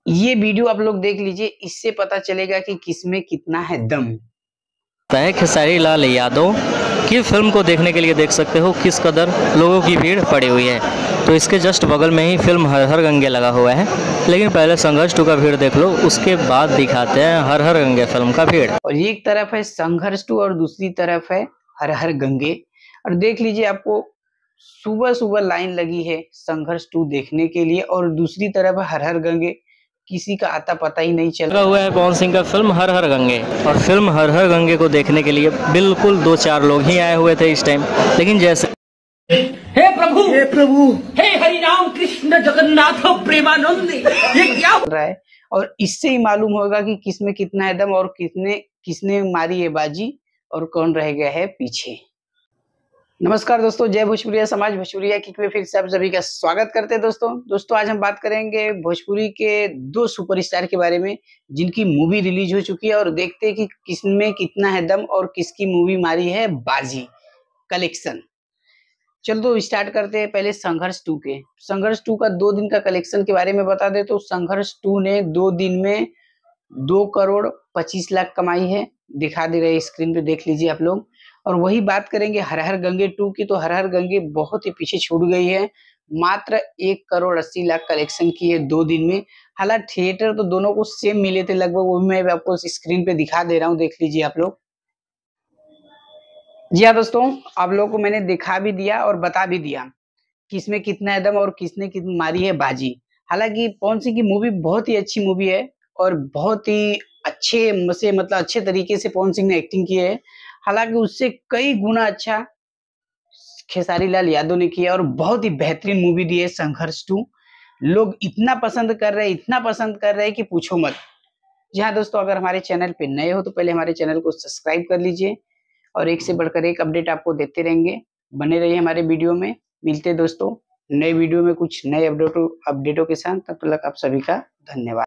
ये वीडियो आप लोग देख लीजिए, इससे पता चलेगा कि किसमें कितना है दम। खेसारी लाल यादव की फिल्म को देखने के लिए देख सकते हो किस कदर लोगों की भीड़ पड़ी हुई है। तो इसके जस्ट बगल में ही फिल्म हर हर गंगे लगा हुआ है, लेकिन पहले संघर्ष 2 का भीड़ देख लो, उसके बाद दिखाते हैं हर हर गंगे फिल्म का भीड़। और एक तरफ है संघर्ष 2 और दूसरी तरफ है हर हर गंगे। और देख लीजिए, आपको सुबह सुबह लाइन लगी है संघर्ष 2 देखने के लिए, और दूसरी तरफ हर हर गंगे, किसी का आता पता ही नहीं चल लगा हुआ है पवन सिंह का फिल्म हर हर गंगे। और फिल्म हर हर गंगे को देखने के लिए बिल्कुल 2-4 लोग ही आए हुए थे इस टाइम, लेकिन जैसे हे प्रभु हे हरि राम कृष्ण जगन्नाथ प्रेमानंद, ये क्या हो रहा है। और इससे ही मालूम होगा कि किसमें कितना है दम और किसने मारी है बाजी और कौन रह गया है पीछे। नमस्कार दोस्तों, जय भोजपुरिया समाज, भोजपुरिया किक में फिर से आप सभी का स्वागत करते हैं। दोस्तों आज हम बात करेंगे भोजपुरी के 2 सुपरस्टार के बारे में जिनकी मूवी रिलीज हो चुकी है, और देखते हैं कि किसमें कितना है दम और किसकी मूवी मारी है बाजी कलेक्शन। चलो तो स्टार्ट करते हैं पहले संघर्ष 2 के। संघर्ष 2 का 2 दिन का कलेक्शन के बारे में बता दे तो संघर्ष 2 ने 2 दिन में 2 करोड़ 25 लाख कमाई है, दिखा दे रहे स्क्रीन पे, देख लीजिए आप लोग। और वही बात करेंगे हर हर गंगे 2 की, तो हर हर गंगे बहुत ही पीछे छूट गई है, मात्र 1 करोड़ 80 लाख कलेक्शन की है 2 दिन में। हालांकि थिएटर तो दोनों को सेम मिले थे लगभग, वो भी मैं आपको स्क्रीन पे दिखा दे रहा हूँ, देख लीजिए आप लोग। जी हाँ दोस्तों, आप लोगों को मैंने दिखा भी दिया और बता भी दिया किसमें कितना है दम और किसने कितनी मारी है बाजी। हालांकि पवन सिंह की मूवी बहुत ही अच्छी मूवी है और बहुत ही अच्छे तरीके से पवन सिंह ने एक्टिंग की है। हालांकि उससे कई गुना अच्छा खेसारी लाल यादव ने किया और बहुत ही बेहतरीन मूवी दी है संघर्ष 2। लोग इतना पसंद कर रहे हैं कि पूछो मत। जी हाँ दोस्तों, अगर हमारे चैनल पे नए हो तो पहले हमारे चैनल को सब्सक्राइब कर लीजिए, और एक से बढ़कर एक अपडेट आपको देते रहेंगे। बने रहिए हमारे वीडियो में। मिलते दोस्तों नए वीडियो में कुछ नए अपडेटों के साथ। तब तक आप सभी का धन्यवाद।